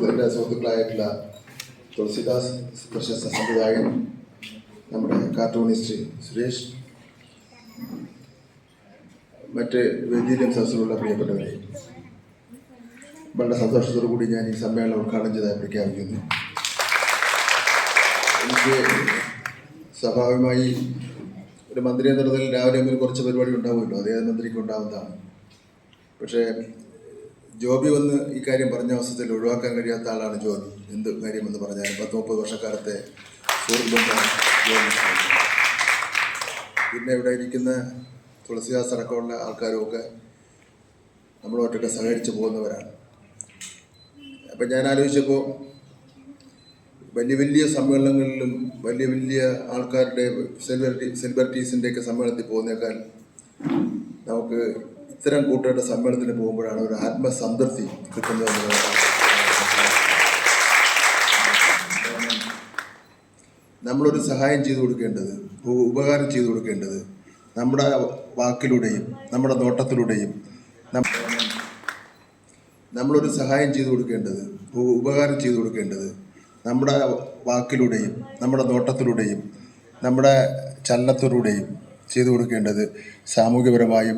എൻ്റെ സുഹൃത്തുക്കളായിട്ടുള്ള തുളസിദാസ് പ്രശസ്ത സംവിധായകൻ, നമ്മുടെ കാർട്ടൂണിസ്റ്റ് സുരേഷ്, മറ്റ് വേദിയിലും സദസ്സിലുള്ള പ്രിയപ്പെട്ടവരെ, വളരെ സന്തോഷത്തോടു കൂടി ഞാൻ ഈ സമ്മേളനം ഉദ്ഘാടനം ചെയ്തതായി പ്രഖ്യാപിക്കുന്നു. എനിക്ക് സ്വാഭാവികമായി ഒരു മന്ത്രി എന്ന നിലയിൽ രാവിലെ മുതൽ കുറച്ച് പരിപാടി ഉണ്ടാവുമല്ലോ, അതേ മന്ത്രിക്ക് ഉണ്ടാവുന്നതാണ്. പക്ഷേ ജോബി വന്ന് ഈ കാര്യം പറഞ്ഞ അവസരത്തിൽ ഒഴിവാക്കാൻ കഴിയാത്ത ആളാണ് ജോബി. എന്ത് കാര്യമെന്ന് പറഞ്ഞാൽ 10-30 വർഷക്കാലത്തെ സുഹൃത്തുബന്ധമാണ് ജോബി. പിന്നെ ഇവിടെ ഇരിക്കുന്ന തുളസിദാസ് അടക്കമുള്ള ആൾക്കാരുമൊക്കെ നമ്മളോട്ടൊക്കെ സഹകരിച്ച് പോകുന്നവരാണ്. അപ്പം ഞാൻ ആലോചിച്ചപ്പോൾ വലിയ വലിയ സമ്മേളനങ്ങളിലും വലിയ ആൾക്കാരുടെ സെലിബ്രിറ്റീസിൻ്റെയൊക്കെ സമ്മേളനത്തിൽ പോകുന്നേക്കാൾ നമുക്ക് ഇത്തരം കൂട്ടുകാരുടെ സമ്മേളനത്തിന് പോകുമ്പോഴാണ് ഒരു ആത്മസംതൃപ്തി കിട്ടുന്നത്. നമ്മളൊരു സഹായം ചെയ്തു കൊടുക്കേണ്ടത്, ഉപകാരം ചെയ്തു കൊടുക്കേണ്ടത് നമ്മുടെ വാക്കിലൂടെയും നമ്മുടെ നോട്ടത്തിലൂടെയും, നമ്മളൊരു സഹായം ചെയ്തു കൊടുക്കേണ്ടത്, ഉപകാരം ചെയ്തു കൊടുക്കേണ്ടത് നമ്മുടെ വാക്കിലൂടെയും നമ്മുടെ നോട്ടത്തിലൂടെയും നമ്മുടെ ചലനത്തിലൂടെയും ചെയ്തു കൊടുക്കേണ്ടത് സാമൂഹ്യപരമായും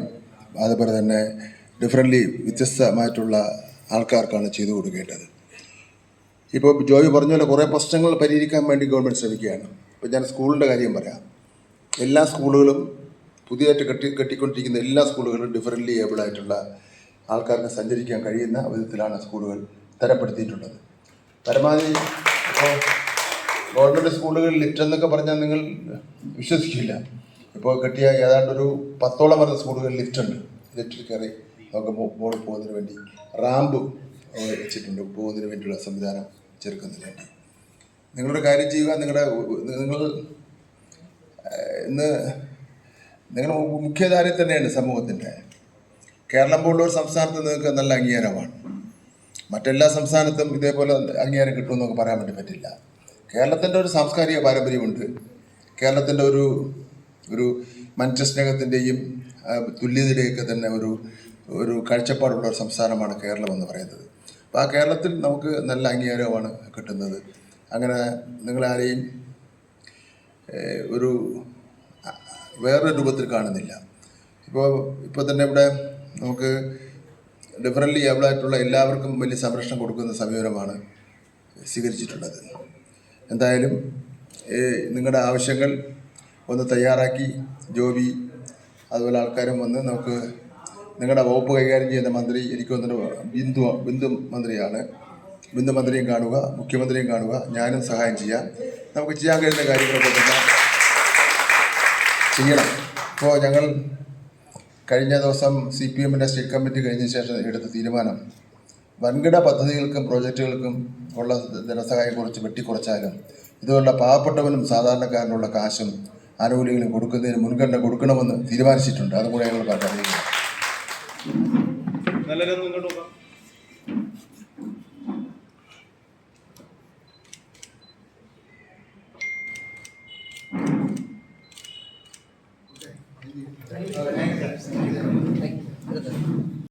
അതുപോലെ തന്നെ വ്യത്യസ്തമായിട്ടുള്ള ആൾക്കാർക്കാണ് ചെയ്തു കൊടുക്കേണ്ടത്. ഇപ്പോൾ ജോയി പറഞ്ഞ പോലെ കുറേ പ്രശ്നങ്ങൾ പരിഹരിക്കാൻ വേണ്ടി ഗവൺമെൻറ് ശ്രമിക്കുകയാണ്. ഇപ്പോൾ ഞാൻ സ്കൂളിൻ്റെ കാര്യം പറയാം. എല്ലാ സ്കൂളുകളും പുതിയതായിട്ട് കെട്ടിക്കൊണ്ടിരിക്കുന്ന എല്ലാ സ്കൂളുകളും ഡിഫറൻ്റ്ലി ഏബിളായിട്ടുള്ള ആൾക്കാർക്ക് സഞ്ചരിക്കാൻ കഴിയുന്ന വിധത്തിലാണ് സ്കൂളുകൾ തരപ്പെടുത്തിയിട്ടുള്ളത്. പരമാവധി ഇപ്പോൾ ഗവൺമെൻറ് സ്കൂളുകളിൽ ലിഫ്റ്റ് എന്നൊക്കെ പറഞ്ഞാൽ നിങ്ങൾ വിശ്വസിക്കില്ല. ഇപ്പോൾ കെട്ടിയ ഏതാണ്ടൊരു 10ഓളം വരുന്ന സ്കൂളുകളിൽ ലിഫ്റ്റുണ്ട്. ലിഫ്റ്റിൽ കയറി നമുക്ക് മുകളിൽ പോകുന്നതിന് വേണ്ടി റാമ്പ് വെച്ചിട്ടുണ്ട്, പോകുന്നതിന് വേണ്ടിയുള്ള സംവിധാനം ചെറുക്കുന്നതിന് വേണ്ടി. നിങ്ങളുടെ കാര്യം ചെയ്യുക, നിങ്ങൾ ഇന്ന് നിങ്ങൾ മുഖ്യധാരയിൽ തന്നെയാണ് സമൂഹത്തിൻ്റെ. കേരളം പോലുള്ള ഒരു സംസ്ഥാനത്ത് നിങ്ങൾക്ക് നല്ല അംഗീകാരമാണ്. മറ്റെല്ലാ സംസ്ഥാനത്തും ഇതേപോലെ അംഗീകാരം കിട്ടുമെന്നൊക്കെ പറയാൻ വേണ്ടി പറ്റില്ല. കേരളത്തിൻ്റെ ഒരു സാംസ്കാരിക പാരമ്പര്യമുണ്ട്. കേരളത്തിൻ്റെ ഒരു മനുഷ്യസ്നേഹത്തിൻ്റെയും തുല്യതയുടെയൊക്കെ തന്നെ ഒരു കാഴ്ചപ്പാടുള്ള ഒരു സംസ്ഥാനമാണ് കേരളം എന്ന് പറയുന്നത്. അപ്പോൾ ആ കേരളത്തിൽ നമുക്ക് നല്ല അംഗീകാരമാണ് കിട്ടുന്നത്. അങ്ങനെ നിങ്ങളാരെയും വേറൊരു രൂപത്തിൽ കാണുന്നില്ല. ഇപ്പോൾ തന്നെ ഇവിടെ നമുക്ക് ഡിഫറൻ്റ്ലി ഏബിളായിട്ടുള്ള എല്ലാവർക്കും വലിയ സംരക്ഷണം കൊടുക്കുന്ന സമീപനമാണ് സ്വീകരിച്ചിട്ടുള്ളത്. എന്തായാലും നിങ്ങളുടെ ആവശ്യങ്ങൾ ഒന്ന് തയ്യാറാക്കി ജോബി അതുപോലെ ആൾക്കാരും വന്ന് നമുക്ക് നിങ്ങളുടെ വകുപ്പ് കൈകാര്യം ചെയ്യുന്ന മന്ത്രി, എനിക്ക് തോന്നുന്നു ബിന്ദു മന്ത്രിയാണ്. ബിന്ദു മന്ത്രിയും കാണുക, മുഖ്യമന്ത്രിയും കാണുക, ഞാനും സഹായം ചെയ്യാം. നമുക്ക് ചെയ്യാൻ കഴിയുന്ന കാര്യങ്ങളൊക്കെ തന്നെ ചെയ്യണം. ഇപ്പോൾ ഞങ്ങൾ കഴിഞ്ഞ ദിവസം CPM-ൻ്റെ സ്റ്റേറ്റ് കമ്മിറ്റി കഴിഞ്ഞ ശേഷം എടുത്ത തീരുമാനം, വൻകിട പദ്ധതികൾക്കും പ്രോജക്റ്റുകൾക്കും ഉള്ള ധനസഹായം വെട്ടിക്കുറച്ചാലും ഇതുപോലുള്ള പാവപ്പെട്ടവനും സാധാരണക്കാരനുള്ള കാശും ആനുകൂല്യങ്ങളും കൊടുക്കുന്നതിന് മുൻഗണന കൊടുക്കണമെന്ന് തീരുമാനിച്ചിട്ടുണ്ട്. അതും കൂടെ ഞങ്ങൾ അറിയിക്കുന്നു.